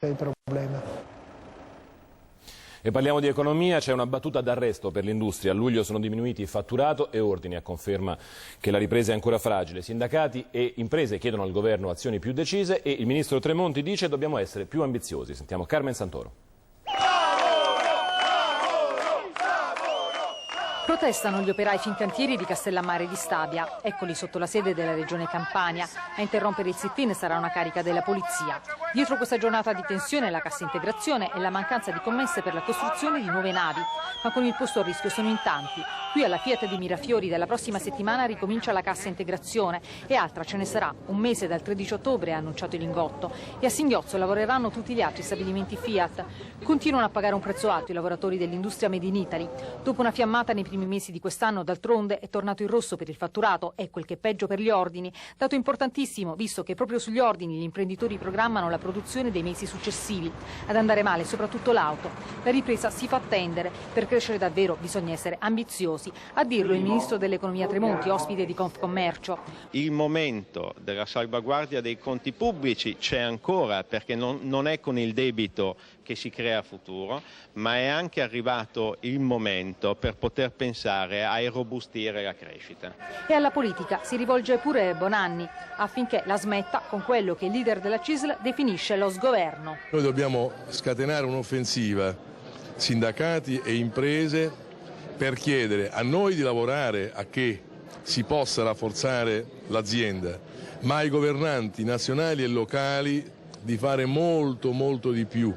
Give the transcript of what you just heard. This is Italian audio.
il problema. E parliamo di economia, c'è una battuta d'arresto per l'industria. A luglio sono diminuiti fatturato e ordini, a conferma che la ripresa è ancora fragile. Sindacati e imprese chiedono al governo azioni più decise e il ministro Tremonti dice dobbiamo essere più ambiziosi. Sentiamo Carmen Santoro. Protestano gli operai Fincantieri di Castellammare di Stabia. Eccoli sotto la sede della Regione Campania. A interrompere il sit-in sarà una carica della polizia. Dietro questa giornata di tensione la cassa integrazione e la mancanza di commesse per la costruzione di nuove navi. Ma con il posto a rischio sono in tanti. Qui alla Fiat di Mirafiori dalla prossima settimana ricomincia la cassa integrazione e altra ce ne sarà. Un mese dal 13 ottobre ha annunciato il Lingotto. E a Singhiozzo lavoreranno tutti gli altri stabilimenti Fiat. Continuano a pagare un prezzo alto i lavoratori dell'industria Made in Italy. Dopo una fiammata nei primi mesi di quest'anno, d'altronde è tornato il rosso per il fatturato e quel che è peggio per gli ordini. Dato importantissimo, visto che proprio sugli ordini gli imprenditori programmano la produzione dei mesi successivi. Ad andare male soprattutto l'auto. La ripresa si fa attendere. Per crescere davvero bisogna essere ambiziosi. A dirlo il ministro dell'economia Tremonti, ospite di Confcommercio. Il momento della salvaguardia dei conti pubblici c'è ancora, perché non è con il debito che si crea futuro, ma è anche arrivato il momento per poter pensare a irrobustire la crescita. E alla politica si rivolge pure Bonanni affinché la smetta con quello che il leader della CISL definisce lo sgoverno. Noi dobbiamo scatenare un'offensiva, sindacati e imprese, per chiedere a noi di lavorare a che si possa rafforzare l'azienda, ma ai governanti nazionali e locali di fare molto di più